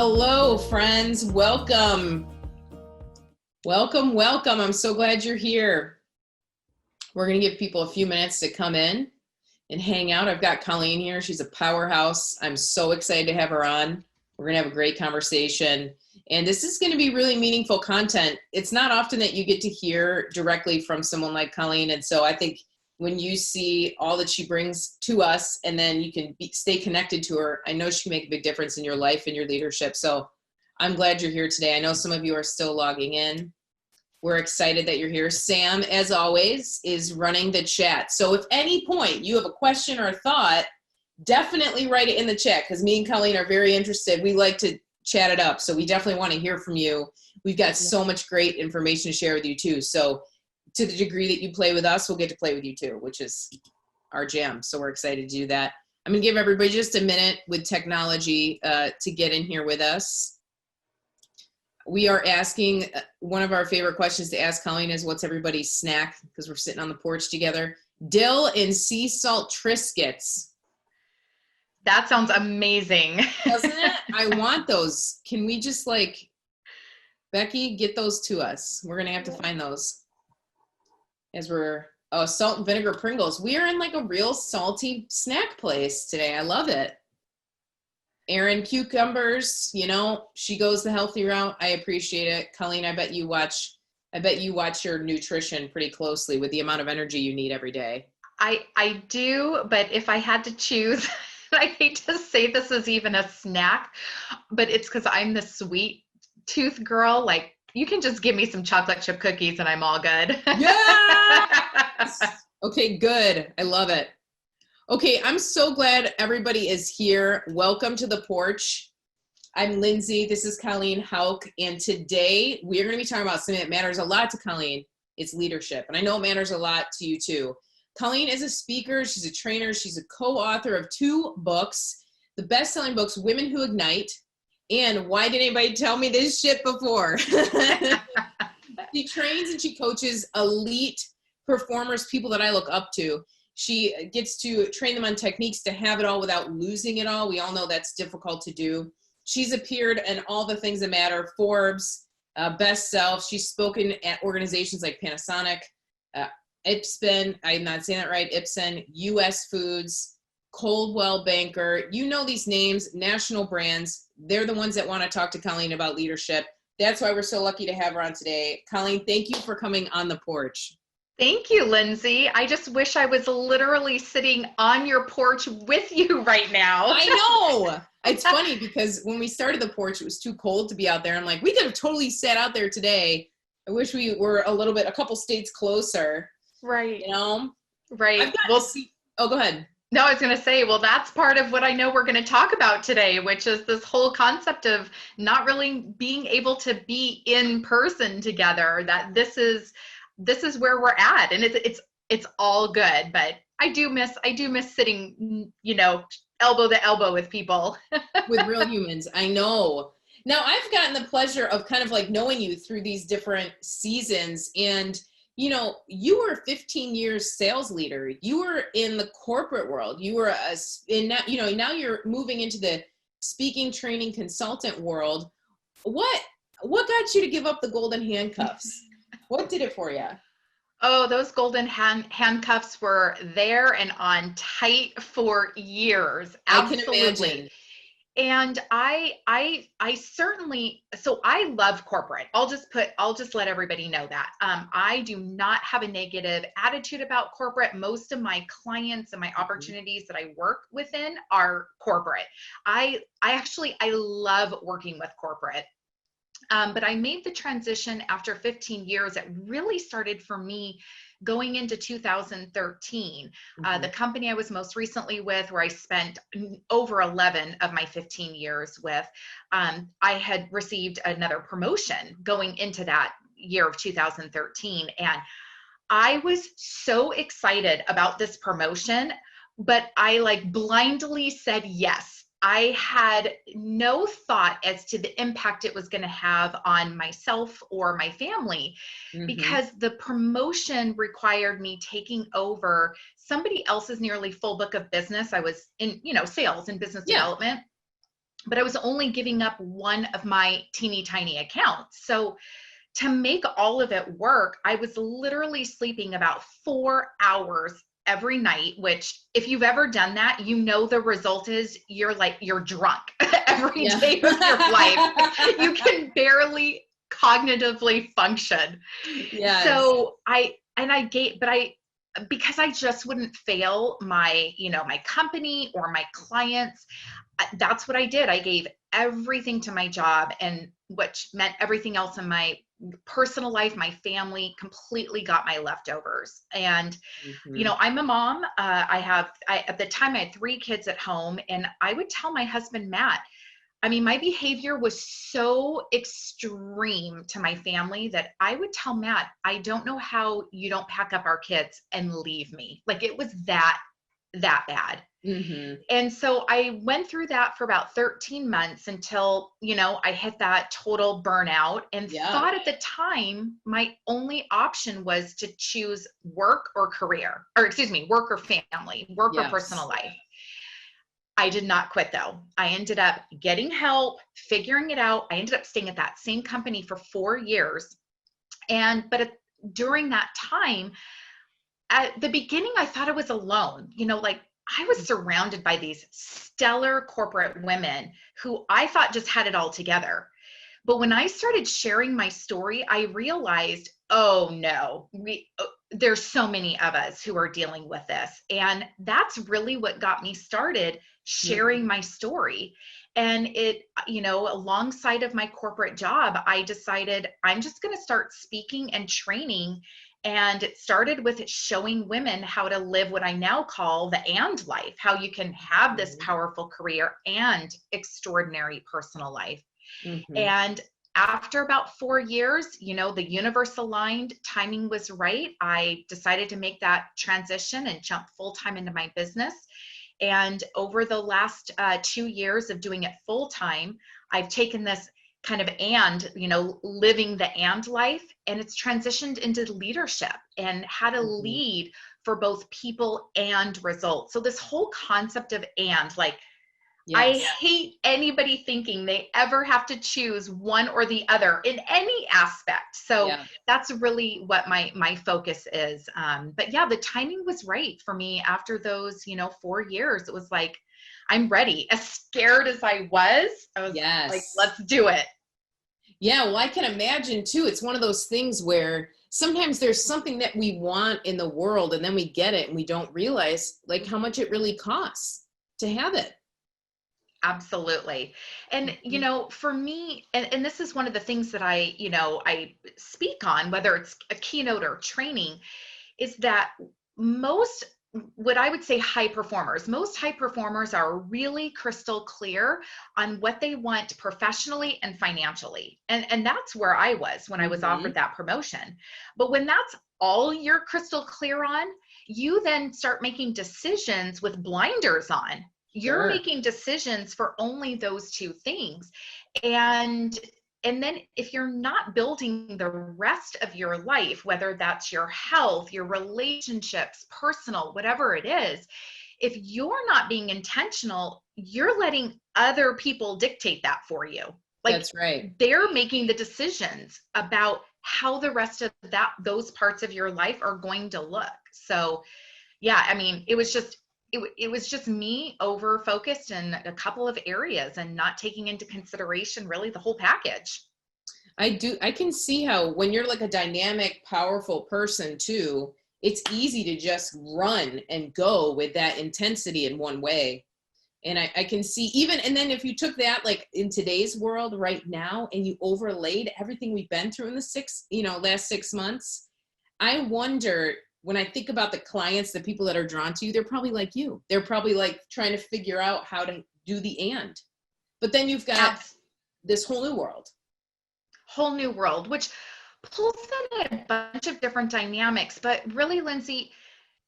Hello, friends. Welcome. Welcome. I'm so glad you're here. We're going to give people a few minutes to come in and hang out. I've got Colleen here. She's a powerhouse. I'm so excited to have her on. We're going to have a great conversation. And this is going to be really meaningful content. It's not often that you get to hear directly from someone like Colleen. And so I think when you see all that she brings to us and then you can stay connected to her, I know she can make a big difference in your life and your leadership. So I'm glad you're here today. I know some of you are still logging in. We're excited that you're here. Sam, as always, is running the chat. So if any point you have a question or a thought, definitely write it in the chat because me and Colleen are very interested. We like to chat it up. So we definitely want to hear from you. We've got so much great information to share with you too. So to the degree that you play with us, we'll get to play with you too, which is our jam. So we're excited to do that. I'm going to give everybody just a minute with technology to get in here with us. We are asking, one of our favorite questions to ask Colleen is, what's everybody's snack? Because we're sitting on the porch together. Dill and sea salt Triscuits. That sounds amazing. Doesn't it? I want those. Can we just Becky, get those to us? We're going to have to find those. Salt and vinegar Pringles. We are in a real salty snack place today. I love it. Erin, cucumbers, she goes the healthy route. I appreciate it. Colleen, I bet you watch your nutrition pretty closely with the amount of energy you need every day. I do, but if I had to choose, I hate to say this is even a snack, but it's because I'm the sweet tooth girl. You can just give me some chocolate chip cookies and I'm all good. Yes! Okay, good. I love it. Okay, I'm so glad everybody is here. Welcome to the Porch. I'm Lindsay. This is Colleen Hauk. And today we're going to be talking about something that matters a lot to Colleen. It's leadership. And I know it matters a lot to you too. Colleen is a speaker. She's a trainer. She's a co-author of 2 books, the best-selling books, Women Who Ignite, and Why Didn't Anybody Tell Me This Shit Before? She trains and she coaches elite performers, people that I look up to. She gets to train them on techniques to have it all without losing it all. We all know that's difficult to do. She's appeared in all the things that matter, Forbes, Best Self. She's spoken at organizations like Panasonic, IPSEN, I'm not saying that right, IPSEN, US Foods, Coldwell Banker. You know these names, national brands. They're the ones that want to talk to Colleen about leadership. That's why we're so lucky to have her on today. Colleen, thank you for coming on the porch. Thank you, Lindsay. I just wish I was literally sitting on your porch with you right now. I know. It's funny because when we started the porch, it was too cold to be out there. I'm like, we could have totally sat out there today. I wish we were a couple states closer. Right. Right. Oh, go ahead. No, I was going to say, well, that's part of what I know we're going to talk about today, which is this whole concept of not really being able to be in person together, that this is where we're at. And it's all good, but I do miss sitting, elbow to elbow with people. With real humans. I know. Now I've gotten the pleasure of kind of knowing you through these different seasons, and you were 15 years sales leader. You were in the corporate world. You were now you're moving into the speaking, training, consultant world. What got you to give up the golden handcuffs? What did it for you? Oh, those golden handcuffs were there and on tight for years. Absolutely. I can imagine. And I certainly, so I love corporate. I'll just let everybody know that. I do not have a negative attitude about corporate. Most of my clients and my opportunities that I work within are corporate. I love working with corporate. But I made the transition after 15 years. It really started for me going into 2013. The company I was most recently with, where I spent over 11 of my 15 years with, I had received another promotion going into that year of 2013. And I was so excited about this promotion, but I blindly said yes. I had no thought as to the impact it was going to have on myself or my family, because the promotion required me taking over somebody else's nearly full book of business. I was in, sales and business development. but I was only giving up one of my teeny tiny accounts. So to make all of it work, I was literally sleeping about 4 hours every night, which if you've ever done that, you know, the result is you're drunk every day of your life. You can barely cognitively function. Yes. So because I just wouldn't fail my, my company or my clients, that's what I did. I gave everything to my job, and which meant everything else in my personal life, my family, completely got my leftovers. And, I'm a mom. At the time I had 3 kids at home, and I would tell my husband, Matt, I mean, my behavior was so extreme to my family that I would tell Matt, I don't know how you don't pack up our kids and leave me. Like, it was that bad. And so I went through that for about 13 months until, I hit that total burnout, and thought at the time my only option was to choose work or career, or excuse me, work or family, work or personal life. I did not quit though. I ended up getting help, figuring it out. I ended up staying at that same company for 4 years. During that time, at the beginning, I thought I was alone. I was surrounded by these stellar corporate women who I thought just had it all together. But when I started sharing my story, I realized, oh no, there's so many of us who are dealing with this. And that's really what got me started sharing my story. And it, alongside of my corporate job, I decided I'm just going to start speaking and training. And it started with showing women how to live what I now call the and life, how you can have this powerful career and extraordinary personal life. And after about 4 years, the universe aligned, timing was right. I decided to make that transition and jump full-time into my business. And over the last 2 years of doing it full-time, I've taken this kind of living the and life, and it's transitioned into leadership and how to lead for both people and results. So this whole concept of and, like, I hate anybody thinking they ever have to choose one or the other in any aspect. So that's really what my focus is. But yeah, the timing was right for me after those, 4 years. It was like, I'm ready. As scared as I was like, let's do it. Yeah, well, I can imagine too. It's one of those things where sometimes there's something that we want in the world, and then we get it and we don't realize like how much it really costs to have it. Absolutely. And, for me, and this is one of the things that I speak on, whether it's a keynote or training, is that what I would say most high performers are really crystal clear on what they want professionally and financially. And that's where I was when I was offered that promotion. But when that's all you're crystal clear on, you then start making decisions with blinders on. You're making decisions for only those 2 things. And then if you're not building the rest of your life, whether that's your health, your relationships, personal, whatever it is, if you're not being intentional, you're letting other people dictate that for you. Like, that's right. They're making the decisions about how the rest of those parts of your life are going to look. So yeah, I mean, it was just me over focused in a couple of areas and not taking into consideration really the whole package. I can see how when you're like a dynamic, powerful person too, it's easy to just run and go with that intensity in one way. And I can see and then if you took that like in today's world right now and you overlaid everything we've been through in the last 6 months, I wonder, when I think about the clients, the people that are drawn to you, they're probably like you. They're probably like trying to figure out how to do the and. But then you've got this whole new world, which pulls in a bunch of different dynamics. But really, Lindsay,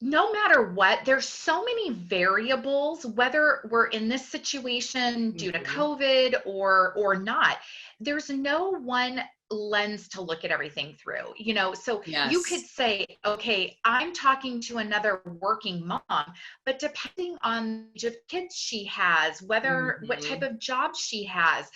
no matter what, there's so many variables, whether we're in this situation due to COVID or not. There's no one lens to look at everything through, so you could Yes. say, okay, I'm talking to another working mom, but depending on the age of kids she has, what type Mhm. of job she has,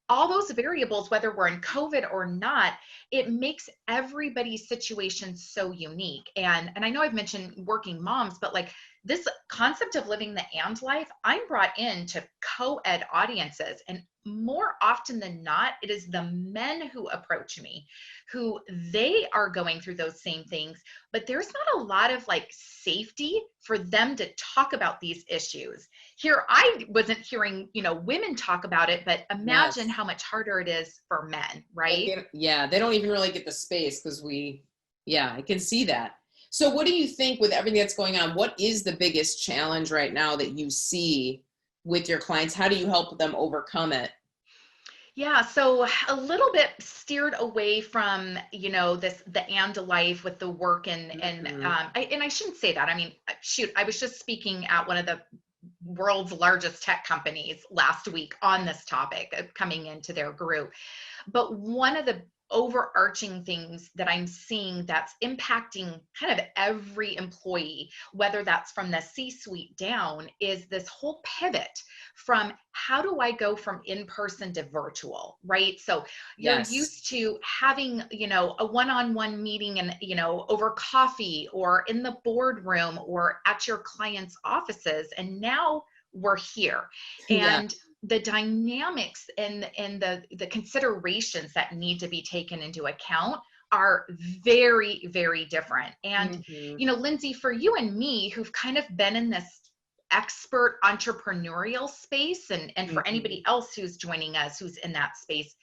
all those variables, whether we're in COVID or not, it makes everybody's situation so unique. And I know I've mentioned working moms, but like this concept of living the and life, I'm brought in to co-ed audiences. And more often than not, it is the men who approach me, who they are going through those same things, but there's not a lot of like safety for them to talk about these issues. Here, I wasn't hearing, women talk about it, but imagine Yes. how much harder it is for men, right? Yeah, they don't even really get the space because I can see that. So what do you think with everything that's going on? What is the biggest challenge right now that you see with your clients? How do you help them overcome it? Yeah, so a little bit steered away from, the and life with the work Mhm. I shouldn't say that. I mean, shoot, I was just speaking at one of the world's largest tech companies last week on this topic, coming into their group. But one of the overarching things that I'm seeing that's impacting kind of every employee, whether that's from the C-suite down, is this whole pivot from how do I go from in-person to virtual, right? So you're Yes. used to having, a one-on-one meeting and, over coffee or in the boardroom or at your clients' offices. And now we're here. Yeah. And the dynamics and the considerations that need to be taken into account are very, very different. And, Mhm. Lindsay, for you and me, who've kind of been in this expert entrepreneurial space, and for anybody Mhm. else who's joining us, who's in that space,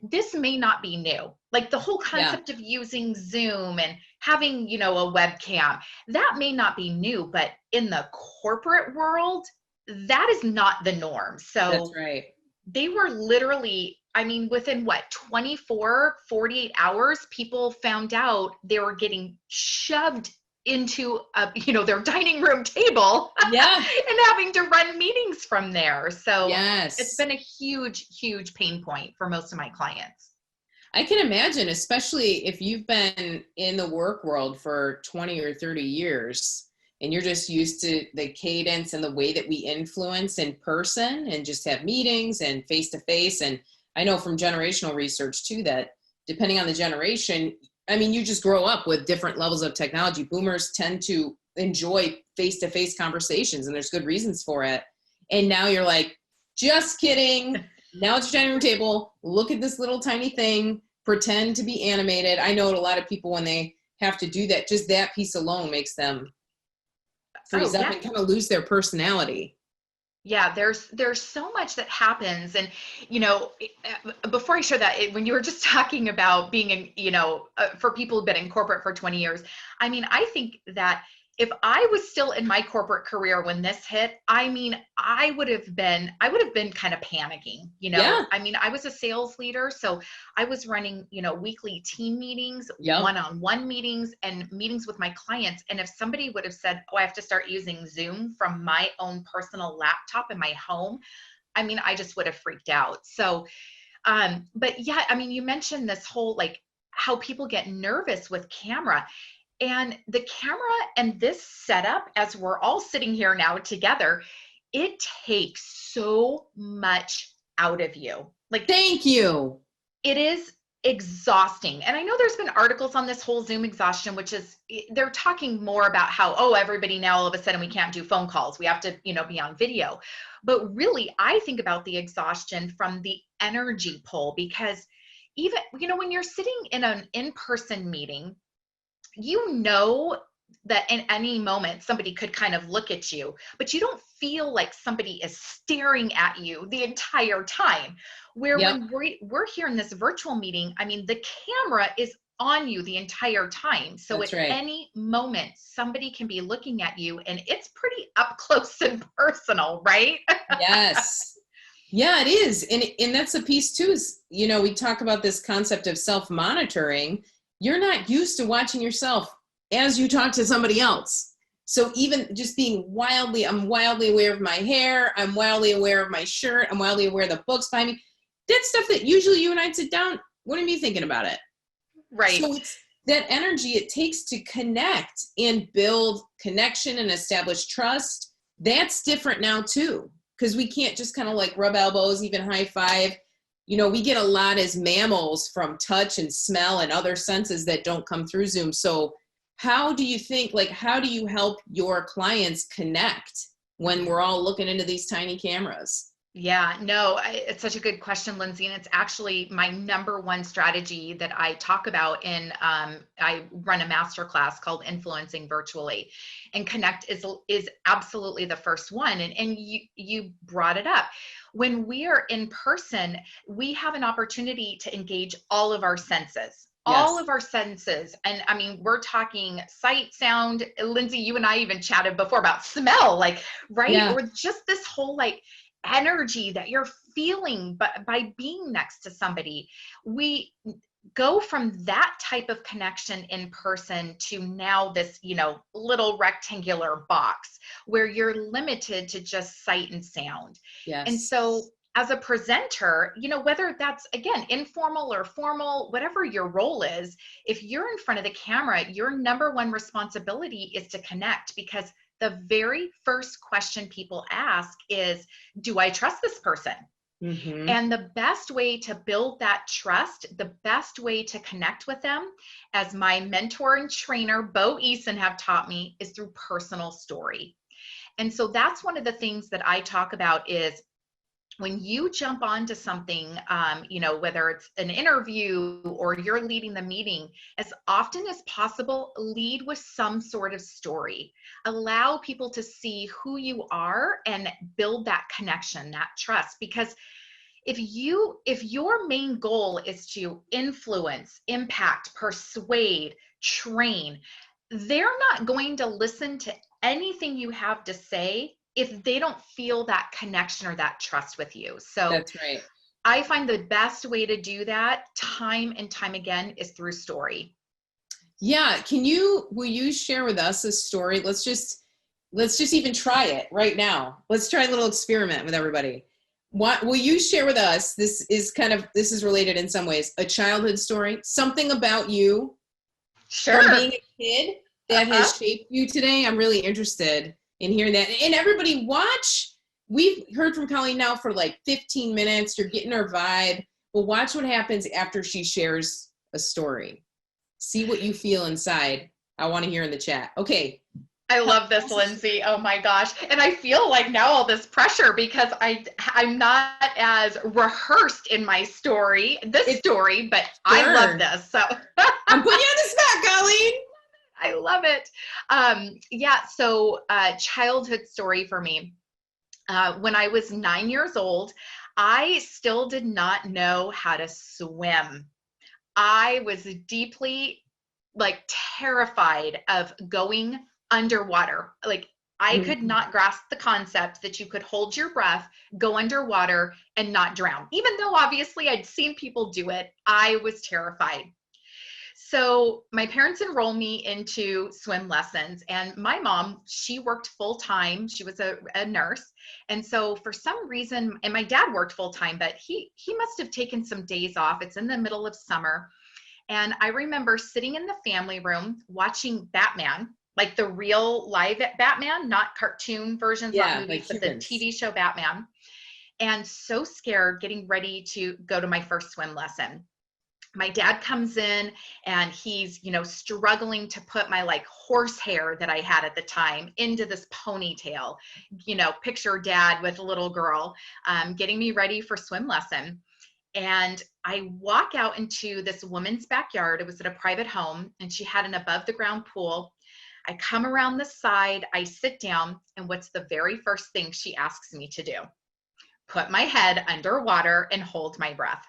this may not be new. Like the whole Yeah. concept of using Zoom and having, a webcam, that may not be new, but in the corporate world, that is not the norm. That's So right. they were literally, I mean, within what, 24, 48 hours, people found out they were getting shoved into their dining room table Yeah. and having to run meetings from there. So it's Yes. been a huge, huge pain point for most of my clients. I can imagine, especially if you've been in the work world for 20 or 30 years and you're just used to the cadence and the way that we influence in person and just have meetings and face to face. And I know from generational research too that depending on the generation, I mean, you just grow up with different levels of technology. Boomers tend to enjoy face to face conversations, and there's good reasons for it. And now you're like, just kidding. Now it's your dining room table. Look at this little tiny thing. Pretend to be animated. I know a lot of people when they have to do that, just that piece alone makes them freeze Oh, up yeah. and kind of lose their personality. Yeah, there's so much that happens. And before I share that, when you were just talking about being in, for people who've been in corporate for 20 years, I mean, I think that if I was still in my corporate career when this hit, I mean, I would have been kind of panicking. Yeah. I mean, I was a sales leader, so I was running, weekly team meetings, Yep. one-on-one meetings, and meetings with my clients. And if somebody would have said, oh, I have to start using Zoom from my own personal laptop in my home, I mean, I just would have freaked out. So, but yeah, I mean, you mentioned this whole like how people get nervous with camera. And the camera and this setup, as we're all sitting here now together, it takes so much out of you. Like Thank you. it is exhausting. And I know there's been articles on this whole Zoom exhaustion, which is they're talking more about how, oh, everybody now all of a sudden we can't do phone calls. We have to, be on video. But really, I think about the exhaustion from the energy pull, because even, when you're sitting in an in-person meeting, that in any moment somebody could kind of look at you, but you don't feel like somebody is staring at you the entire time. Where Yep. when we're here in this virtual meeting, I mean, the camera is on you the entire time. So at That's right. any moment, somebody can be looking at you, and it's pretty up close and personal, right? Yes. Yeah, it is. And that's a piece too, is, we talk about this concept of self-monitoring. You're not used to watching yourself as you talk to somebody else. So even just I'm wildly aware of my hair. I'm wildly aware of my shirt. I'm wildly aware of the books behind me. That's stuff that usually you and I'd sit down What are you thinking about it? Right. So it's that energy it takes to connect and build connection and establish trust. That's different now too, because we can't just kind of like rub elbows, even high five. You know, we get a lot as mammals from touch and smell and other senses that don't come through Zoom. So how do you think, like, how do you help your clients connect when we're all looking into these tiny cameras? Yeah, no, it's such a good question, Lindsay. And it's actually my number one strategy that I talk about in, I run a masterclass called Influencing Virtually, and Connect is absolutely the first one. And you brought it up. When we are in person, we have an opportunity to engage all of our senses. All Yes. of our senses. And I mean, we're talking sight, sound. Lindsay, you and I even chatted before about smell, like, right? Yeah. Or just this whole like energy that you're feeling, but by being next to somebody, we go from that type of connection in person to now this, little rectangular box where you're limited to just sight and sound. And Yes. so as a presenter, whether that's again informal or formal, whatever your role is, if you're in front of the camera, your number one responsibility is to connect, because the very first question people ask is, do I trust this person? Mm-hmm. And the best way to build that trust, the best way to connect with them, as my mentor and trainer, Bo Eason, have taught me, is through personal story. And so that's one of the things that I talk about is, when you jump onto something, whether it's an interview or you're leading the meeting, as often as possible, lead with some sort of story. Allow people to see who you are and build that connection, that trust. Because if your main goal is to influence, impact, persuade, train, they're not going to listen to anything you have to say if they don't feel that connection or that trust with you. So That's right. I find the best way to do that time and time again is through story. Yeah. Will you share with us a story? Let's just even try it right now. Let's try a little experiment with everybody. What will you share with us? This is related in some ways, a childhood story, something about you Sure. from being a kid that has shaped you today. I'm really interested in hearing that. And everybody watch. We've heard from Colleen now for like 15 minutes. You're getting her vibe. Well, watch what happens after she shares a story. See what you feel inside. I want to hear in the chat. Okay. I love this, Lindsay. Oh my gosh. And I feel like now all this pressure because I'm not as rehearsed in my story, but sure. I love this. So I'm putting you on the spot, Colleen. I love it. So childhood story for me. When I was 9 years old, I still did not know how to swim. I was deeply terrified of going underwater. Like, I could not grasp the concept that you could hold your breath, go underwater, and not drown. Even though obviously I'd seen people do it, I was terrified. So my parents enrolled me into swim lessons, and my mom, she worked full time. She was a nurse. And so for some reason, and my dad worked full time, but he must have taken some days off. It's in the middle of summer. And I remember sitting in the family room watching Batman, like the real live Batman, not cartoon versions, not movies, but the TV show Batman. And so scared, getting ready to go to my first swim lesson. My dad comes in and he's, struggling to put my horsehair that I had at the time into this ponytail, picture dad with a little girl, getting me ready for swim lesson. And I walk out into this woman's backyard. It was at a private home, and she had an above the ground pool. I come around the side, I sit down, and what's the very first thing she asks me to do? Put my head underwater and hold my breath.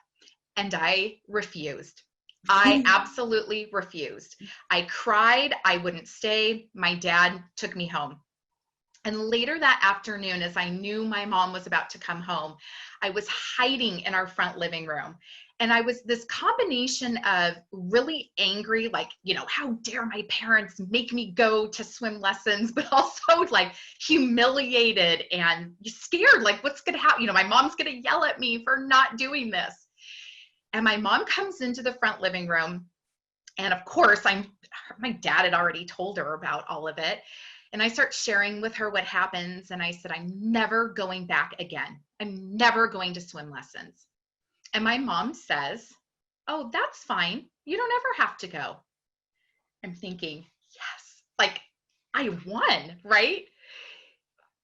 And I refused. I absolutely refused. I cried. I wouldn't stay. My dad took me home. And later that afternoon, as I knew my mom was about to come home, I was hiding in our front living room. And I was this combination of really angry, how dare my parents make me go to swim lessons, but also humiliated and scared, what's going to happen? My mom's going to yell at me for not doing this. And my mom comes into the front living room. And of course, my dad had already told her about all of it. And I start sharing with her what happens. And I said, I'm never going back again. I'm never going to swim lessons. And my mom says, oh, that's fine. You don't ever have to go. I'm thinking, yes, like I won, right?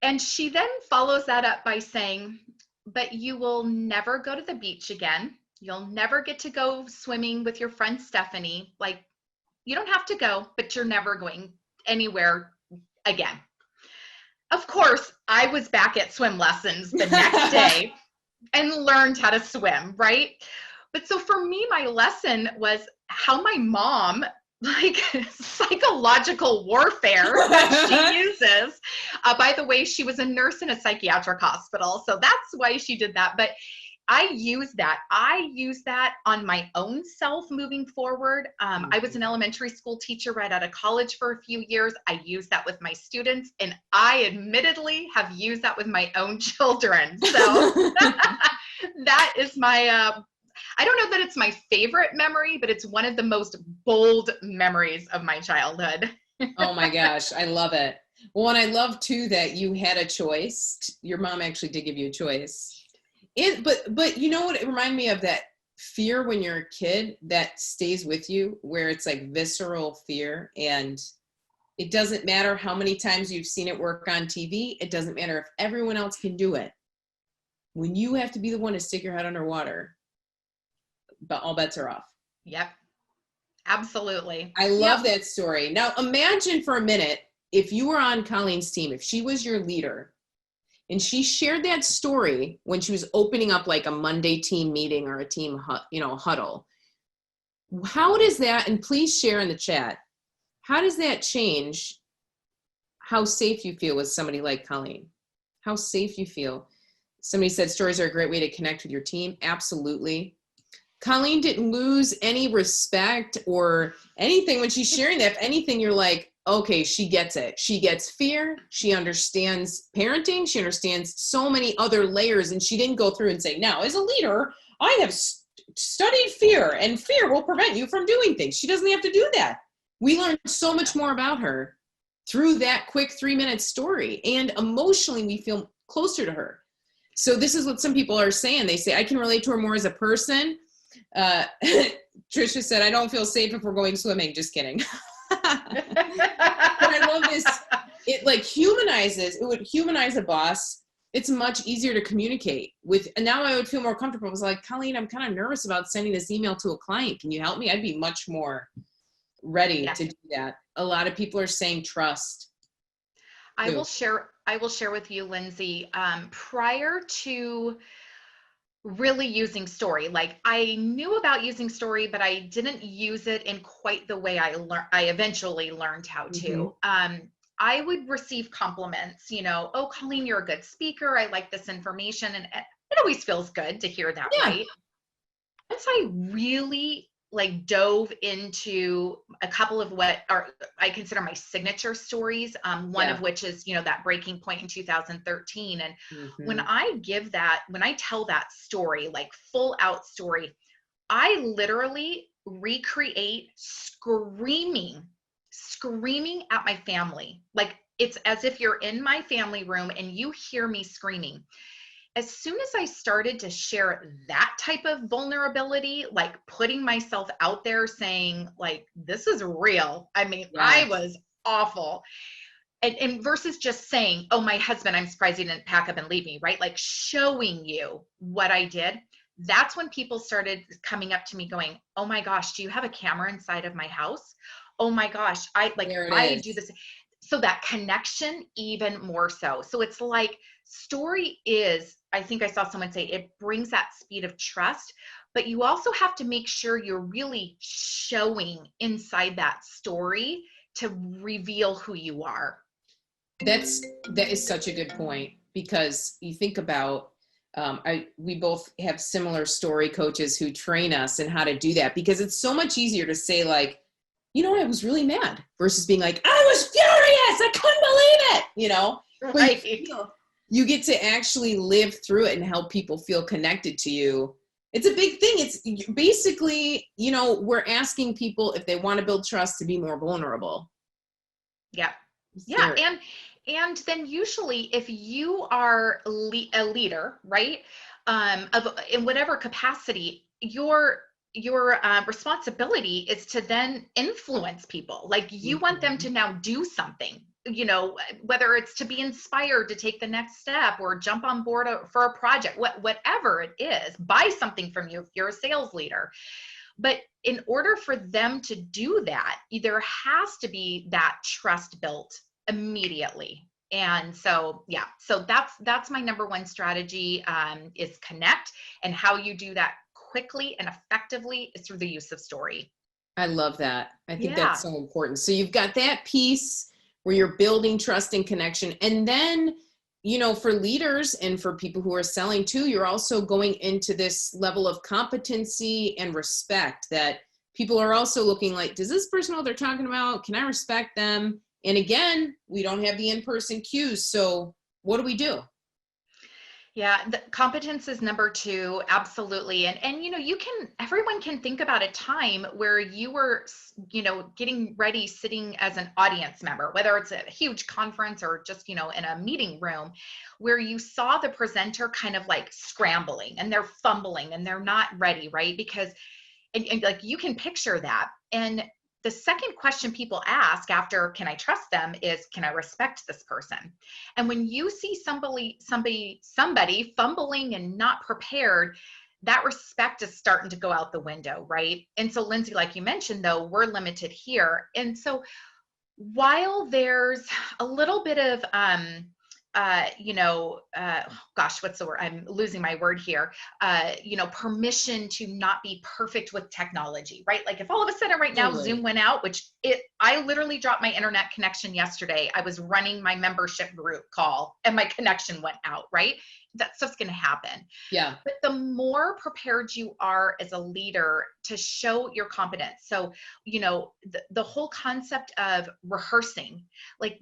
And she then follows that up by saying, but you will never go to the beach again. You'll never get to go swimming with your friend Stephanie. Like, you don't have to go, but you're never going anywhere again. Of course, I was back at swim lessons the next day and learned how to swim, right? But so for me, my lesson was how my mom, like psychological warfare that she uses. By the way, she was a nurse in a psychiatric hospital, so that's why she did that. But I use that on my own self moving forward. I was an elementary school teacher right out of college for a few years. I use that with my students, and I admittedly have used that with my own children. So that is my, I don't know that it's my favorite memory, but it's one of the most bold memories of my childhood. Oh my gosh, I love it. Well, and I love too that you had a choice. Your mom actually did give you a choice. But you know what? It reminded me of that fear when you're a kid that stays with you, where it's like visceral fear, and it doesn't matter how many times you've seen it work on TV. It doesn't matter if everyone else can do it. When you have to be the one to stick your head underwater, but all bets are off. Yep. Absolutely. I love that story. Now imagine for a minute, if you were on Colleen's team, if she was your leader and she shared that story when she was opening up like a Monday team meeting or a team, huddle. How does that, and please share in the chat, how does that change how safe you feel with somebody like Colleen? How safe you feel? Somebody said stories are a great way to connect with your team. Absolutely. Colleen didn't lose any respect or anything when she's sharing that. If anything, you're like, okay, she gets it. She gets fear. She understands parenting. She understands so many other layers. And she didn't go through and say, now, as a leader, I have studied fear, and fear will prevent you from doing things. She doesn't have to do that. We learned so much more about her through that quick 3-minute story. And emotionally, we feel closer to her. So this is what some people are saying. They say, I can relate to her more as a person. Trisha said, I don't feel safe if we're going swimming. Just kidding. But I love this. It would humanize a boss. It's much easier to communicate with. And now I would feel more comfortable. I was like, Colleen, I'm kind of nervous about sending this email to a client. Can you help me? I'd be much more ready to do that. A lot of people are saying trust. I will share with you, Lindsay, prior to really using story, like I knew about using story, but I didn't use it in quite the way I eventually learned how to. I would receive compliments, oh, Colleen, you're a good speaker. I like this information. And it always feels good to hear that, right? Once I really dove into a couple of what I consider my signature stories, one of which is, that breaking point in 2013. And when I tell that story, like full out story, I literally recreate screaming at my family. Like it's as if you're in my family room and you hear me screaming. As soon as I started to share that type of vulnerability, like putting myself out there saying like, this is real. I mean, I was awful. And versus just saying, oh, my husband, I'm surprised he didn't pack up and leave me, right? Like showing you what I did. That's when people started coming up to me going, oh my gosh, do you have a camera inside of my house? Oh my gosh, I do this. So that connection even more so. So it's like story is, I think I saw someone say it brings that speed of trust, but you also have to make sure you're really showing inside that story to reveal who you are. That is such a good point, because you think about, we both have similar story coaches who train us in how to do that, because it's so much easier to say like, I was really mad versus being like, I was furious. I couldn't believe it, Right. You get to actually live through it and help people feel connected to you It's a big thing. It's basically, we're asking people if they want to build trust to be more vulnerable. Yeah. Yeah. And then usually if you are a leader, right, in whatever capacity, your responsibility is to then influence people. Like you want them to now do something, whether it's to be inspired to take the next step or jump on board for a project, whatever it is, buy something from you if you're a sales leader. But in order for them to do that, there has to be that trust built immediately. And so, yeah, so that's my number one strategy, is connect. And how you do that quickly and effectively is through the use of story. I love that. I think that's so important. So you've got that piece where you're building trust and connection. And then, for leaders and for people who are selling too, you're also going into this level of competency and respect that people are also looking like, does this person know what they're talking about? Can I respect them? And again, we don't have the in-person cues. So what do we do? Yeah, the competence is number two, absolutely. And everyone can think about a time where you were, getting ready, sitting as an audience member, whether it's a huge conference or just, in a meeting room, where you saw the presenter kind of like scrambling and they're fumbling and they're not ready, right? Because, and like you can picture that. And the second question people ask after, can I trust them, is, can I respect this person? And when you see somebody fumbling and not prepared, that respect is starting to go out the window, right? And so, Lindsay, like you mentioned, though, we're limited here. And so while there's a little bit of, gosh, what's the word? I'm losing my word here. Permission to not be perfect with technology, right? Like if all of a sudden right now Zoom went out, I literally dropped my internet connection yesterday. I was running my membership group call and my connection went out, right? That stuff's going to happen. Yeah. But the more prepared you are as a leader to show your competence. So, the whole concept of rehearsing, like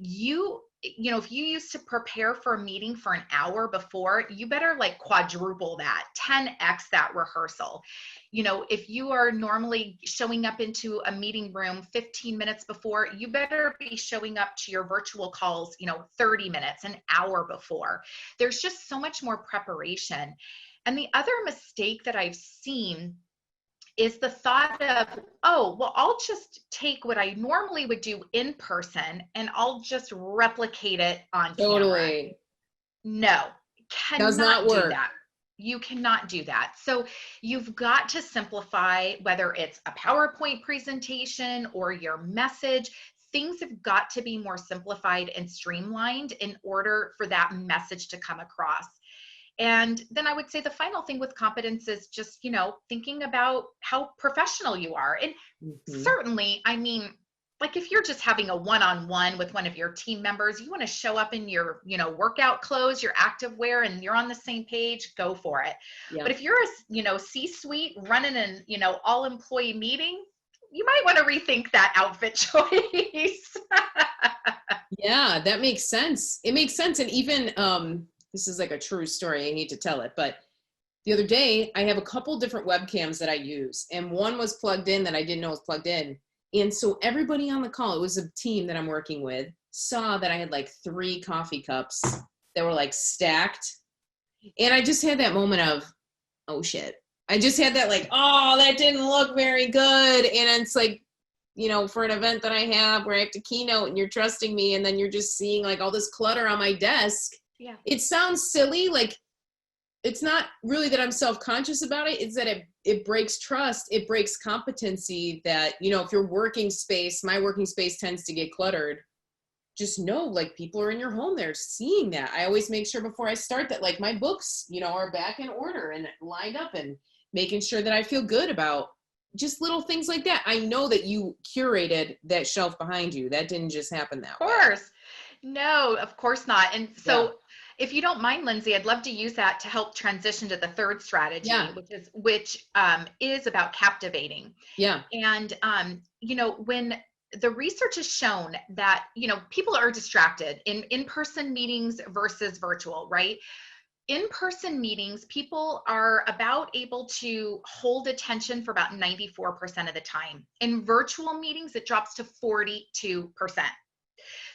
if you used to prepare for a meeting for an hour before, you better like quadruple that, 10x that rehearsal. If you are normally showing up into a meeting room 15 minutes before, you better be showing up to your virtual calls, 30 minutes, an hour before. There's just so much more preparation. And the other mistake that I've seen is the thought of, oh, well, I'll just take what I normally would do in person and I'll just replicate it on camera. No, does not work. Do that. You cannot do that. So you've got to simplify, whether it's a PowerPoint presentation or your message. Things have got to be more simplified and streamlined in order for that message to come across. And then I would say the final thing with competence is just, thinking about how professional you are. And certainly, I mean, like if you're just having a one-on-one with one of your team members, you want to show up in your, workout clothes, your active wear, and you're on the same page, go for it. Yeah. But if you're a, C-suite running an, all employee meeting, you might want to rethink that outfit choice. Yeah, that makes sense. It makes sense. And even, this is like a true story. I hate to tell it, but the other day I have a couple different webcams that I use, and one was plugged in that I didn't know was plugged in. And so everybody on the call, it was a team that I'm working with, saw that I had like 3 coffee cups that were like stacked. And I just had that moment of, oh shit. I just had that like, oh, that didn't look very good. And it's like, for an event that I have where I have to keynote and you're trusting me, and then you're just seeing like all this clutter on my desk. Yeah. It sounds silly. Like, it's not really that I'm self-conscious about it. It's that it breaks trust. It breaks competency that, if your working space, my working space tends to get cluttered, just know like people are in your home. They're seeing that. I always make sure before I start that like my books, are back in order and lined up, and making sure that I feel good about just little things like that. I know that you curated that shelf behind you. That didn't just happen that way. Of course. No, of course not. And so if you don't mind, Lindsay, I'd love to use that to help transition to the third strategy, which is about captivating. Yeah. And, when the research has shown that, people are distracted in in-person meetings versus virtual, right? in-person meetings, people are about able to hold attention for about 94% of the time. In virtual meetings, it drops to 42%.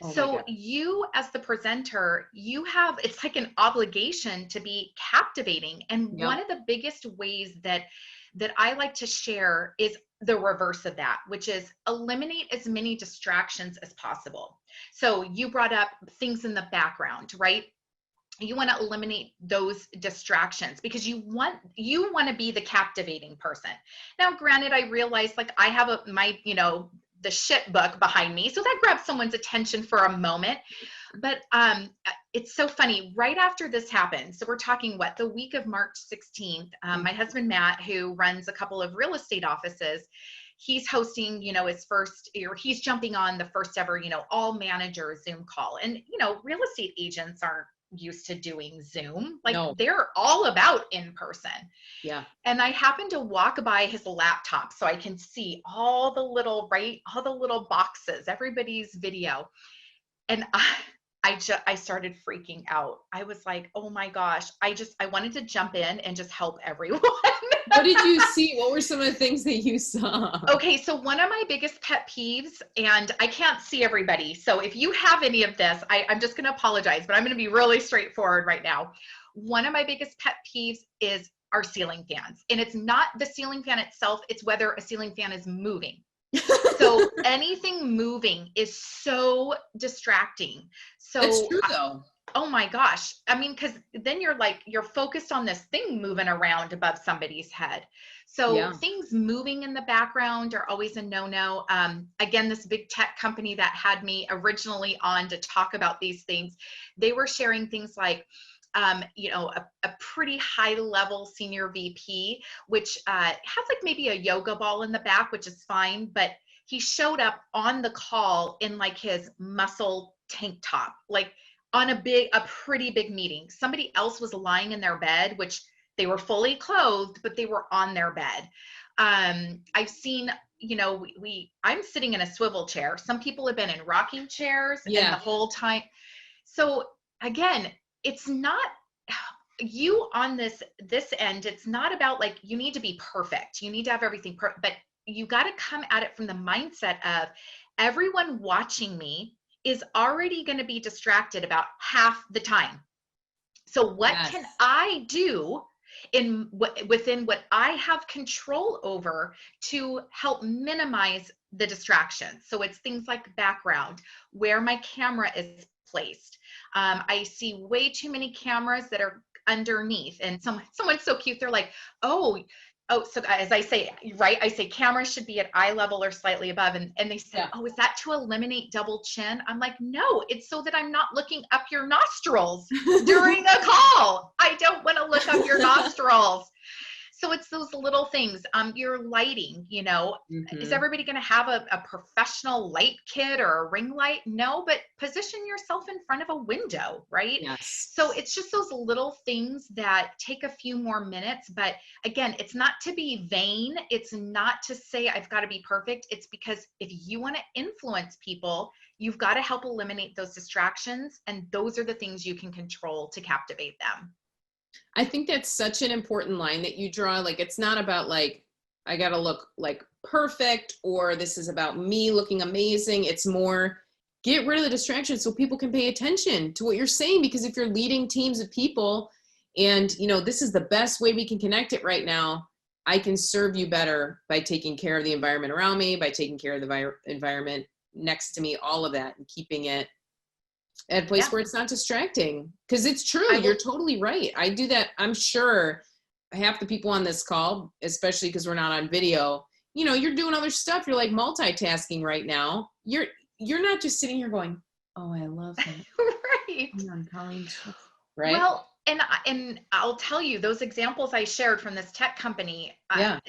Oh my So God. you as the presenter, it's like an obligation to be captivating. And Yep. one of the biggest ways that I like to share is the reverse of that, which is eliminate as many distractions as possible. So you brought up things in the background, right? You want to eliminate those distractions because you want to be the captivating person. Now, granted, I realize like I have the shit book behind me, so that grabs someone's attention for a moment. But it's so funny. Right after this happened, so we're talking the week of March 16th. My husband Matt, who runs a couple of real estate offices, he's hosting, his first, or he's jumping on the first ever, all manager Zoom call. And real estate agents aren't used to doing Zoom. Like No. they're all about in person. Yeah. And I happened to walk by his laptop so I can see all the little boxes, everybody's video. And I started freaking out. I was like, oh my gosh, I wanted to jump in and just help everyone. What did you see? What were some of the things that you saw? Okay, so one of my biggest pet peeves, and I can't see everybody, so if you have any of this, I'm just going to apologize, but I'm going to be really straightforward right now. One of my biggest pet peeves is our ceiling fans. And it's not the ceiling fan itself, it's whether a ceiling fan is moving. So anything moving is so distracting. So That's true though. Oh my gosh. I mean, because then you're focused on this thing moving around above somebody's head. So things moving in the background are always a no-no. Again, this big tech company that had me originally on to talk about these things, they were sharing things like, a pretty high level senior VP, which has like maybe a yoga ball in the back, which is fine. But he showed up on the call in like his muscle tank top, like on a pretty big meeting. Somebody else was lying in their bed, which they were fully clothed, but they were on their bed. I've seen, I'm sitting in a swivel chair. Some people have been in rocking chairs and the whole time. So again, it's not you on this end. It's not about like, you need to be perfect. You need to have everything perfect, but you got to come at it from the mindset of everyone watching me is already going to be distracted about half the time. So what can I do within what I have control over to help minimize the distractions? So it's things like background, where my camera is placed. I see way too many cameras that are underneath, and someone's so cute. They're like, oh, so as I say, right, I say cameras should be at eye level or slightly above. And they said, oh, is that to eliminate double chin? I'm like, no, it's so that I'm not looking up your nostrils during a call. I don't want to look up your nostrils. So it's those little things. Your lighting, is everybody going to have a professional light kit or a ring light? No, but position yourself in front of a window, right? Yes. So it's just those little things that take a few more minutes. But again, it's not to be vain. It's not to say I've got to be perfect. It's because if you want to influence people, you've got to help eliminate those distractions. And those are the things you can control to captivate them. I think that's such an important line that you draw. Like, it's not about like, I got to look like perfect, or this is about me looking amazing. It's more, get rid of the distractions so people can pay attention to what you're saying. Because if you're leading teams of people and, this is the best way we can connect it right now, I can serve you better by taking care of the environment around me, by taking care of the environment next to me, all of that, and keeping it at a place where it's not distracting. Because it's true. You're totally right. I do that. I'm sure half the people on this call, especially because we're not on video, you're doing other stuff. You're like multitasking right now. You're not just sitting here going, oh, I love that. Right. Come on, Colleen. Right. Well, and I'll tell you, those examples I shared from this tech company, a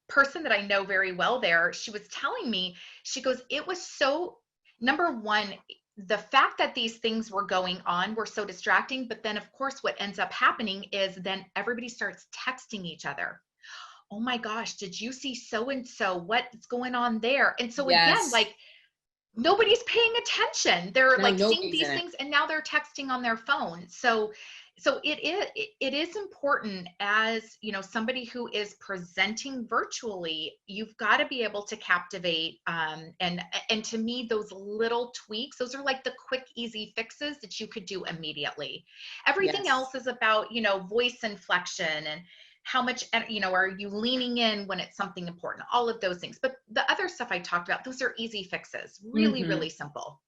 person that I know very well there, she was telling me, she goes, it was so, number one, the fact that these things were going on were so distracting. But then of course, what ends up happening is then everybody starts texting each other. Oh my gosh, did you see so-and-so? What's going on there? And so again, like nobody's paying attention. They're like seeing these things and now they're texting on their phone. So So it is important as, you know, somebody who is presenting virtually, you've got to be able to captivate. And to me, those little tweaks, those are like the quick, easy fixes that you could do immediately. Everything Yes. else is about, you know, voice inflection and how much, you know, are you leaning in when it's something important, all of those things. But the other stuff I talked about, those are easy fixes, really, Mm-hmm. really simple.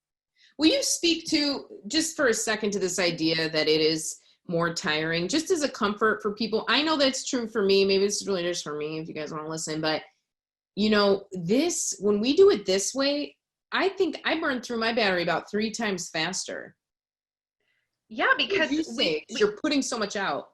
Will you speak to, just for a second, to this idea that it is more tiring, just as a comfort for people? I know that's true for me. Maybe it's really just for me if you guys want to listen, but you know, this, when we do it this way, I think I burn through my battery about 3 times faster. Yeah, What would because you say? 'Cause you're putting so much out.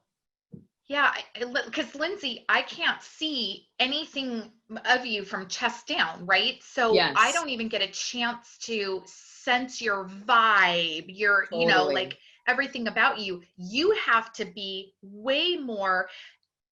yeah, because Lindsay, I can't see anything of you from chest down, right? So I Yes, don't even get a chance to sense your vibe, your, you know, totally. like everything about you. You have to be way more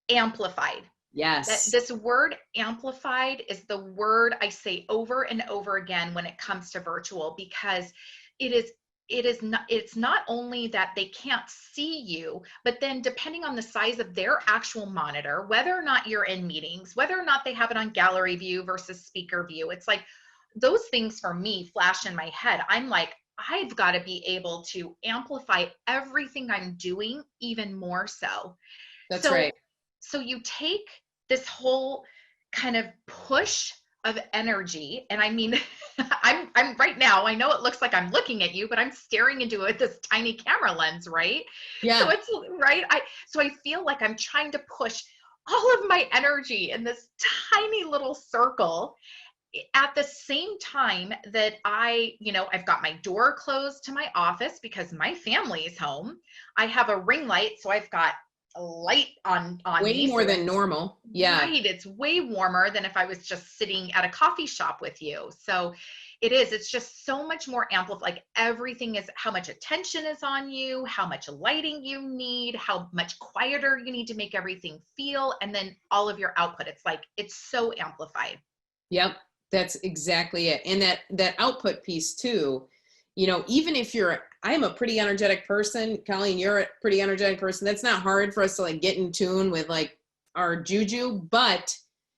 amplified. That Yes. this word amplified is the word I say over and over again when it comes to virtual, because it is it's not only that they can't see you, but then depending on the size of their actual monitor, whether or not you're in meetings, whether or not they have it on gallery view versus speaker view, it's like those things for me flash in my head. I'm like, I've got to be able to amplify everything I'm doing even more so. That's So right. so you take this whole kind of push of energy, and I mean, I'm right now, I know it looks like I'm looking at you, but I'm staring into it this tiny camera lens, right? So Yeah. it's right. I feel like I'm trying to push all of my energy in this tiny little circle at the same time that you know, I've got my door closed to my office because my family is home. I have a ring light, so I've got a light on Way me. more So than normal. Yeah. right, it's way warmer than if I was just sitting at a coffee shop with you. So it's just so much more amplified. Like everything is how much attention is on you, how much lighting you need, how much quieter you need to make everything feel, and then all of your output. It's like it's so amplified. Yep, that's exactly it. And that output piece too, you know, even if I'm a pretty energetic person, Colleen, you're a pretty energetic person. That's not hard for us to like get in tune with like our juju, but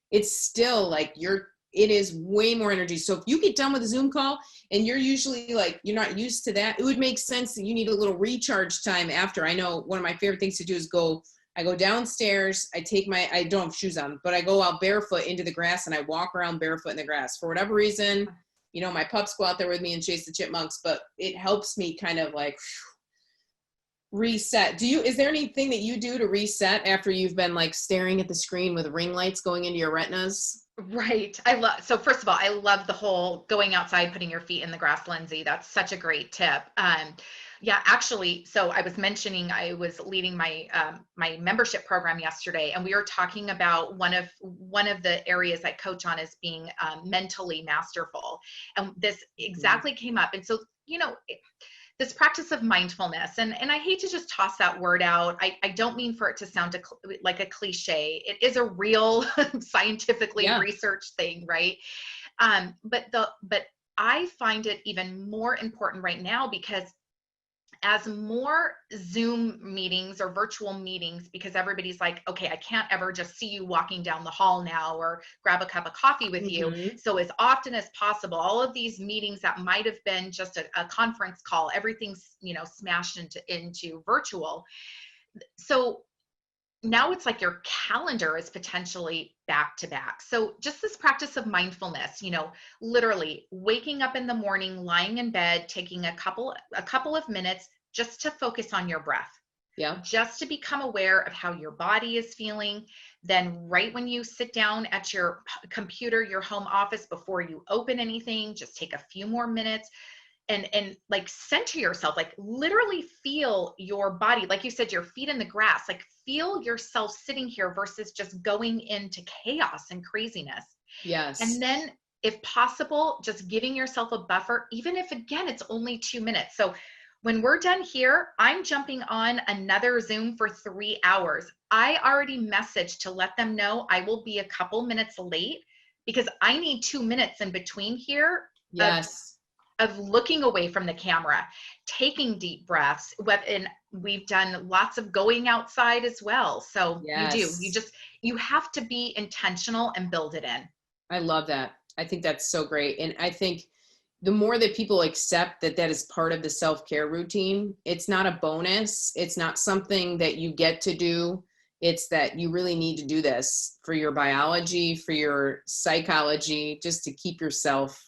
it's still like it is way more energy. So if you get done with a Zoom call and you're usually like, you're not used to that, it would make sense that you need a little recharge time after. I know one of my favorite things to do is I go downstairs, I don't have shoes on, but I go out barefoot into the grass and I walk around barefoot in the grass. For whatever reason, you know, my pups go out there with me and chase the chipmunks, but it helps me kind of like reset. Is there anything that you do to reset after you've been like staring at the screen with ring lights going into your retinas? Right. So first of all, I love the whole going outside, putting your feet in the grass, Lindsay. That's such a great tip. Yeah, actually, so I was mentioning I was leading my membership program yesterday, and we were talking about one of the areas I coach on is being mentally masterful, and this exactly came up. And so, you know, this practice of mindfulness, and I hate to just toss that word out. I don't mean for it to sound like a cliche. It is a real scientifically Yeah. researched thing, right? But I find it even more important right now because as more Zoom meetings or virtual meetings, because everybody's like, okay, I can't ever just see you walking down the hall now or grab a cup of coffee with you. Mm-hmm. So as often as possible, all of these meetings that might have been just a conference call, everything's, you know, smashed into virtual. So now it's like your calendar is potentially back to back. So just this practice of mindfulness, you know, literally waking up in the morning, lying in bed, taking a couple of minutes just to focus on your breath, Yeah. just to become aware of how your body is feeling. Then right when you sit down at your computer, your home office, before you open anything, just take a few more minutes and like center yourself, like literally feel your body, like you said, your feet in the grass, like feel yourself sitting here versus just going into chaos and craziness. Yes. And then if possible, just giving yourself a buffer, even if again it's only 2 minutes. So when we're done here, I'm jumping on another Zoom for 3 hours. I already messaged to let them know I will be a couple minutes late because I need 2 minutes in between here of Yes. looking away from the camera, taking deep breaths, and we've done lots of going outside as well. So Yes. you have to be intentional and build it in. I love that. I think that's so great. And I think the more that people accept that that is part of the self-care routine, it's not a bonus. It's not something that you get to do. It's that you really need to do this for your biology, for your psychology, just to keep yourself,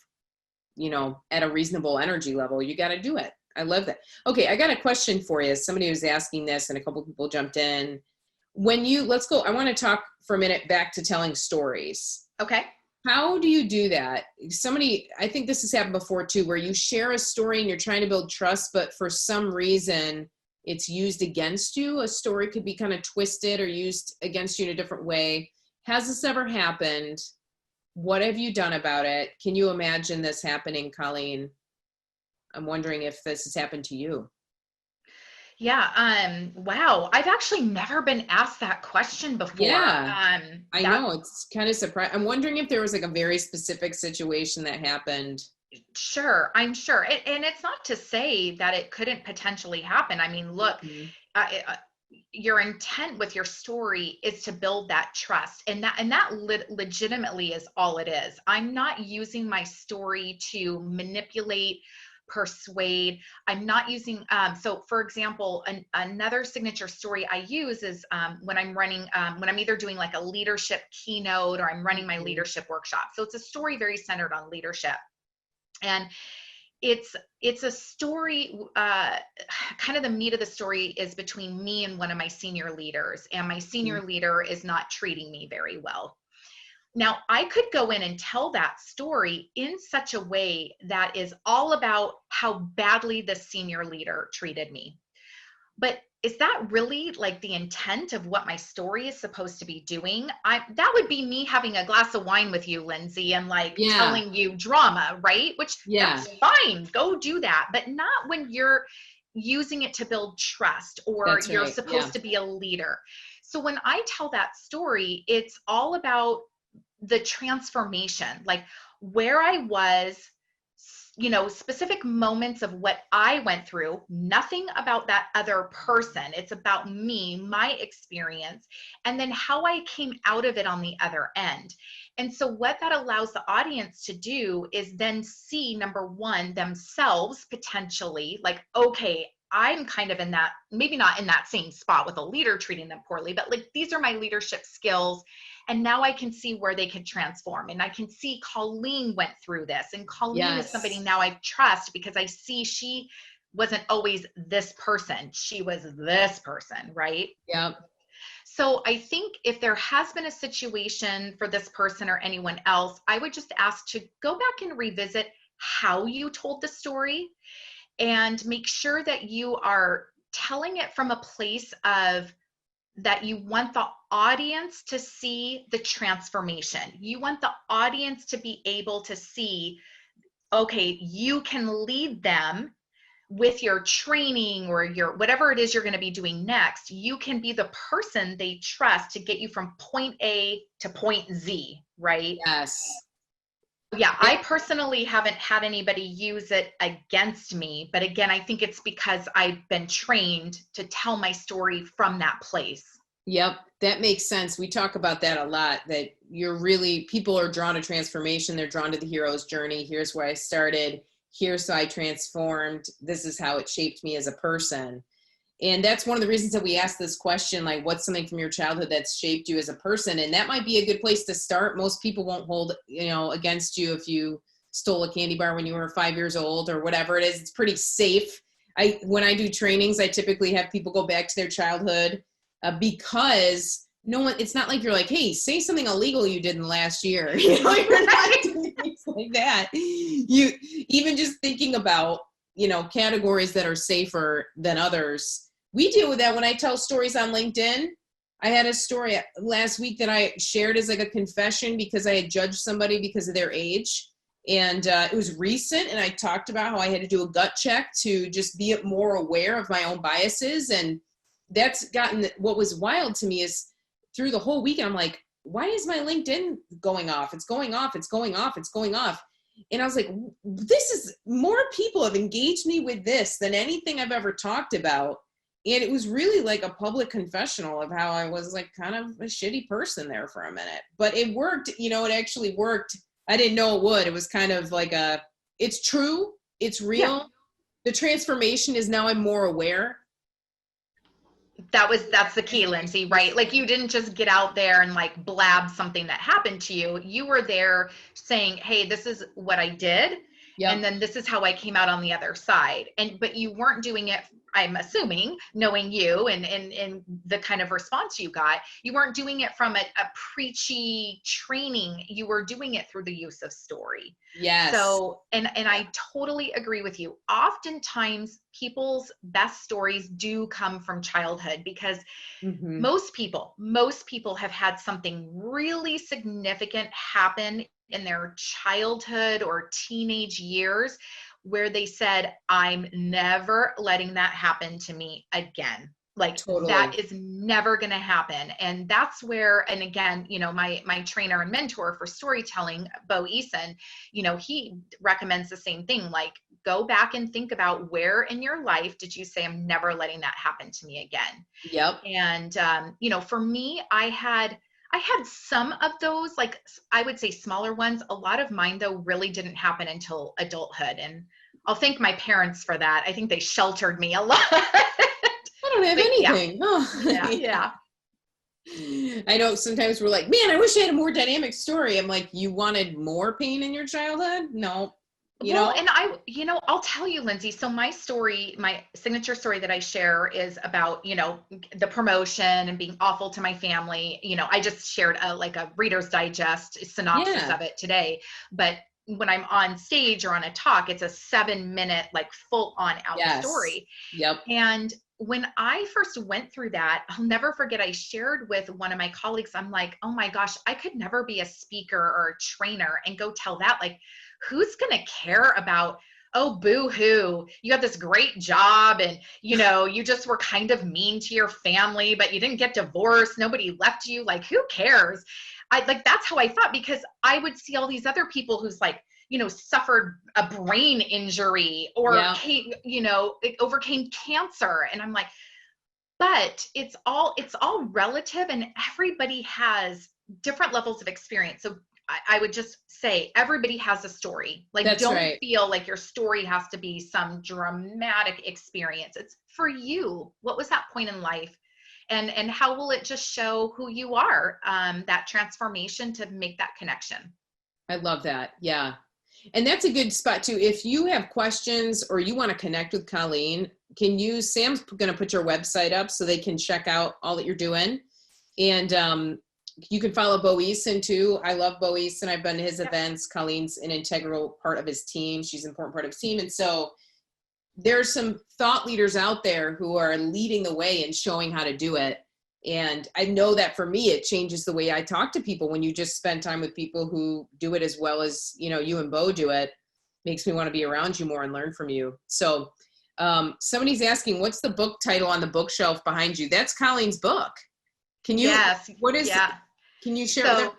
at a reasonable energy level. You got to do it. I love that. Okay. I got a question for you. Somebody was asking this and a couple people jumped in. Let's go. I want to talk for a minute back to telling stories. Okay. How do you do that? I think this has happened before too, where you share a story and you're trying to build trust, but for some reason it's used against you. A story could be kind of twisted or used against you in a different way. Has this ever happened? What have you done about it? Can you imagine this happening, Colleen? I'm wondering if this has happened to you. Yeah. Wow. I've actually never been asked that question before. Yeah. I know, it's kind of surprising. I'm wondering if there was like a very specific situation that happened. Sure. I'm sure. And it's not to say that it couldn't potentially happen. I mean, look, Mhm. your intent with your story is to build that trust, and that legitimately is all it is. I'm not using my story to manipulate, persuade. I'm not using so for example, another signature story I use is when I'm either doing like a leadership keynote or I'm running my leadership workshop. So it's a story very centered on leadership, and it's a story, kind of the meat of the story is between me and one of my senior leaders, and my senior leader is not treating me very well. Now, I could go in and tell that story in such a way that is all about how badly the senior leader treated me. But is that really like the intent of what my story is supposed to be doing? That would be me having a glass of wine with you, Lindsay, and like telling you drama, right? Which that's fine. Go do that. But not when you're using it to build trust or you're supposed to be a leader. So when I tell that story, it's all about the transformation, like where I was, specific moments of what I went through, nothing about that other person. It's about me, my experience, and then how I came out of it on the other end. And so what that allows the audience to do is then see, number one, themselves potentially, like, okay, I'm kind of in that, maybe not in that same spot with a leader treating them poorly, but like, these are my leadership skills. And now I can see where they could transform. And I can see Colleen went through this. And Colleen is somebody now I trust because I see she wasn't always this person. She was this person, right? Yep. So I think if there has been a situation for this person or anyone else, I would just ask to go back and revisit how you told the story and make sure that you are telling it from a place of that you want the audience to see the transformation. You want the audience to be able to see, okay, you can lead them with your training or your whatever it is you're going to be doing next. You can be the person they trust to get you from point A to point Z, right? Yes. Yeah, I personally haven't had anybody use it against me, but again, I think it's because I've been trained to tell my story from that place. Yep, that makes sense. We talk about that a lot, that people are drawn to transformation. They're drawn to the hero's journey. Here's where I started. Here's how I transformed. This is how it shaped me as a person. And that's one of the reasons that we ask this question, like, what's something from your childhood that's shaped you as a person? And that might be a good place to start. Most people won't hold, against you if you stole a candy bar when you were 5 years old or whatever it is. It's pretty safe. When I do trainings, I typically have people go back to their childhood because it's not like you're like, hey, say something illegal you did in the last year. You're not doing things like that. You even just thinking about, categories that are safer than others. We deal with that when I tell stories on LinkedIn. I had a story last week that I shared as like a confession because I had judged somebody because of their age. And it was recent. And I talked about how I had to do a gut check to just be more aware of my own biases. And that's what was wild to me is through the whole weekend, I'm like, why is my LinkedIn going off? It's going off. It's going off. It's going off. And I was like, more people have engaged me with this than anything I've ever talked about. And it was really like a public confessional of how I was like kind of a shitty person there for a minute. But it worked, you know, it actually worked. I didn't know it would. It was kind of like it's true, it's real. Yeah. The transformation is now I'm more aware. That's the key, Lindsay, right? Like you didn't just get out there and like blab something that happened to you. You were there saying, hey, this is what I did. Yep. And then this is how I came out on the other side. But you weren't doing it, I'm assuming, knowing you and the kind of response you got, you weren't doing it from a preachy training. You were doing it through the use of story. Yes. So, and I totally agree with you. Oftentimes people's best stories do come from childhood because most people have had something really significant happen in their childhood or teenage years where they said, I'm never letting that happen to me again. Like Totally. that is never going to happen. And that's where, and again, you know, my trainer and mentor for storytelling, Bo IPSEN, you know, he recommends the same thing. Like go back and think about where in your life did you say, I'm never letting that happen to me again. Yep. And, you know, for me, I had some of those, like I would say smaller ones. A lot of mine though really didn't happen until adulthood. And I'll thank my parents for that. I think they sheltered me a lot. I don't have anything. Yeah. Oh. Yeah. I know sometimes we're like, man, I wish I had a more dynamic story. I'm like, you wanted more pain in your childhood? No. And I'll tell you, Lindsay, so my story, my signature story that I share is about, you know, the promotion and being awful to my family. You know, I just shared a Reader's Digest synopsis of it today, but when I'm on stage or on a talk, it's a 7-minute, like full on out story. Yep. And when I first went through that, I'll never forget, I shared with one of my colleagues, I'm like, oh my gosh, I could never be a speaker or a trainer and go tell that. Like, who's going to care about, oh, boo-hoo, you got this great job and, you know, you just were kind of mean to your family, but you didn't get divorced. Nobody left you. Like, who cares? That's how I thought, because I would see all these other people who's like, you know, suffered a brain injury or overcame cancer. And I'm like, but it's all relative and everybody has different levels of experience. So I would just say everybody has a story. Like, don't feel like your story has to be some dramatic experience. It's for you. What was that point in life? And how will it just show who you are, that transformation to make that connection. I love that. Yeah. And that's a good spot too. If you have questions or you want to connect with Colleen, Sam's going to put your website up so they can check out all that you're doing. And you can follow Bo IPSEN too. I love Bo IPSEN. I've been to his events. Colleen's an integral part of his team. She's an important part of his team. And so there's some thought leaders out there who are leading the way and showing how to do it. And I know that for me, it changes the way I talk to people. When you just spend time with people who do it as well as, you know, you and Bo do it, makes me want to be around you more and learn from you. So somebody's asking, what's the book title on the bookshelf behind you? That's Colleen's book. Can you, what is it? Can you share with everybody?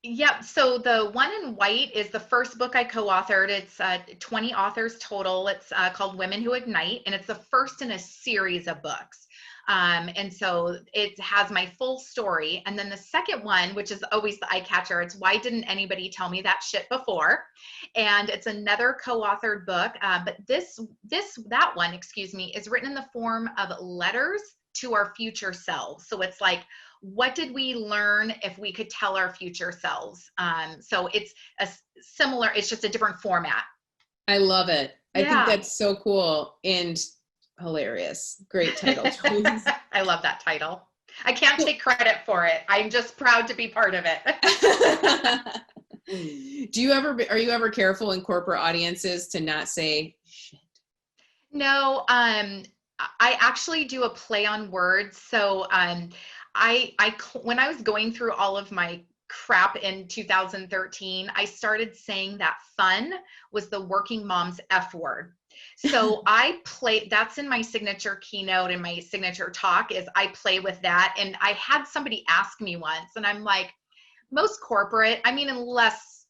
Yep. So the one in white is the first book I co-authored. It's 20 authors total. It's called Women Who Ignite, and it's the first in a series of books. And so it has my full story. And then the second one, which is always the eye catcher, it's Why Didn't Anybody Tell Me That Shit Before? And it's another co-authored book. But that one, is written in the form of letters to our future selves. So it's like, what did we learn if we could tell our future selves? So it's it's just a different format. I love it. I think that's so cool and hilarious. Great title choice. I love that title. I can't take credit for it. I'm just proud to be part of it. Are you ever careful in corporate audiences to not say shit? No, I actually do a play on words. So when I was going through all of my crap in 2013, I started saying that fun was the working mom's F word. So that's in my signature keynote and my signature talk is I play with that. And I had somebody ask me once and I'm like, most corporate, I mean, unless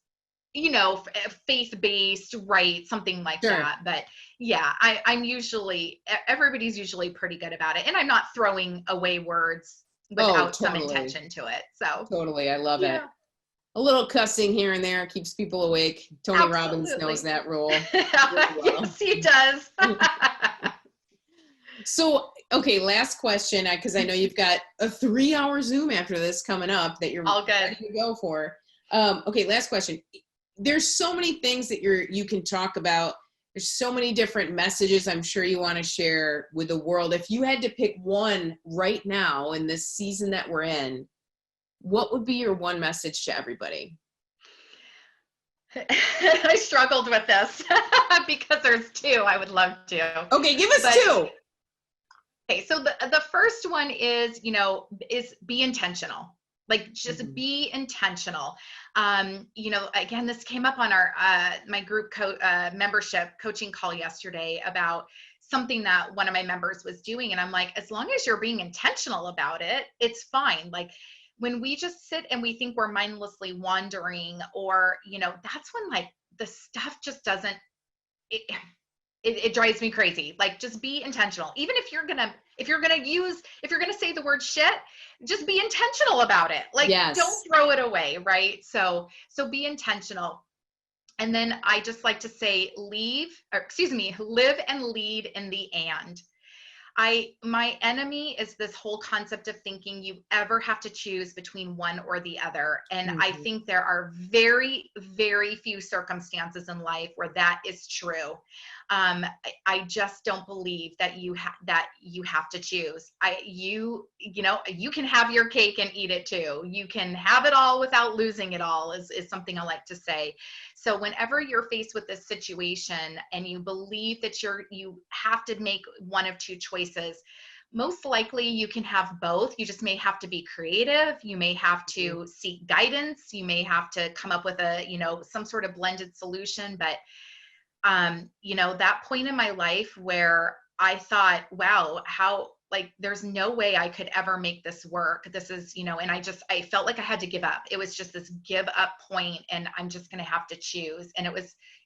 faith-based, right? Something like Sure. that. But yeah, everybody's usually pretty good about it. And I'm not throwing away words without some Totally. intention to it. So Totally. I love it. yeah. A little cussing here and there keeps people awake. Tony Robbins Absolutely. knows that rule. Well. Yes, he does. So, okay, last question, because I know you've got a 3-hour Zoom after this coming up that you're all good ready to go for. Okay, last question. There's so many things that you can talk about. There's so many different messages I'm sure you want to share with the world. If you had to pick one right now in this season that we're in, what would be your one message to everybody? I struggled with this because there's two I would love to. Okay, give us two. Okay, so the first one is be intentional. Like just be intentional. Again, this came up on our my group membership coaching call yesterday about something that one of my members was doing, and I'm like, as long as you're being intentional about it, it's fine. Like when we just sit and we think we're mindlessly wandering, or that's when like the stuff just doesn't. It drives me crazy. Like just be intentional. Even if you're gonna say the word shit, just be intentional about it. Like yes. Don't throw it away, right? So be intentional. And then I just like to say live and lead in the and. My enemy is this whole concept of thinking you ever have to choose between one or the other. And I think there are very, very few circumstances in life where that is true. I just don't believe that you have to choose. You can have your cake and eat it too. You can have it all without losing it all is something I like to say. So whenever you're faced with this situation and you believe that you have to make one of two choices, most likely you can have both. You just may have to be creative. You may have to seek guidance. You may have to come up with some sort of blended solution. But that point in my life where I thought, wow, there's no way I could ever make this work. This is, and I felt like I had to give up. It was just this give up point, and I'm just going to have to choose. And it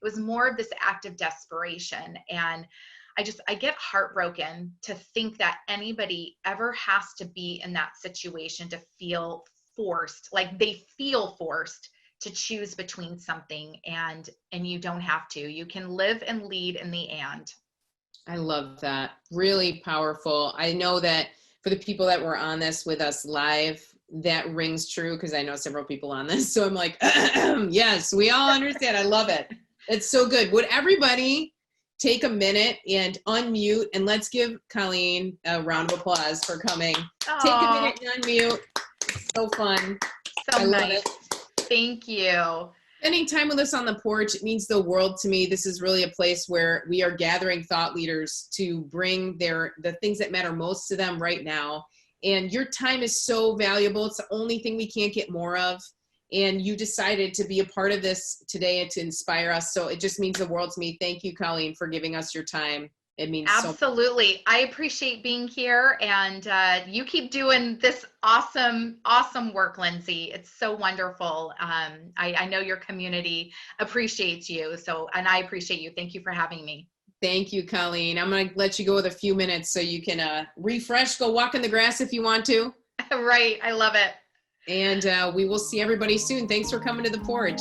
was more of this act of desperation. And I get heartbroken to think that anybody ever has to be in that situation to feel forced, like they feel forced to choose between something, and you don't have to. You can live and lead in the and. I love that. Really powerful. I know that for the people that were on this with us live, that rings true because I know several people on this. So I'm like, yes, we all understand. I love it. It's so good. Would everybody take a minute and unmute, and let's give Colleen a round of applause for coming. Aww. Take a minute and unmute. It's so fun. So nice. Thank you. Spending time with us on the porch, it means the world to me. This is really a place where we are gathering thought leaders to bring the things that matter most to them right now. And your time is so valuable. It's the only thing we can't get more of. And you decided to be a part of this today and to inspire us. So it just means the world to me. Thank you, Colleen, for giving us your time. It means absolutely. So I appreciate being here, and you keep doing this awesome work, Lindsay. It's so wonderful. I know your community appreciates you. And I appreciate you. Thank you for having me. Thank you, Colleen. I'm going to let you go with a few minutes so you can refresh, go walk in the grass if you want to. Right. I love it. And we will see everybody soon. Thanks for coming to the porch.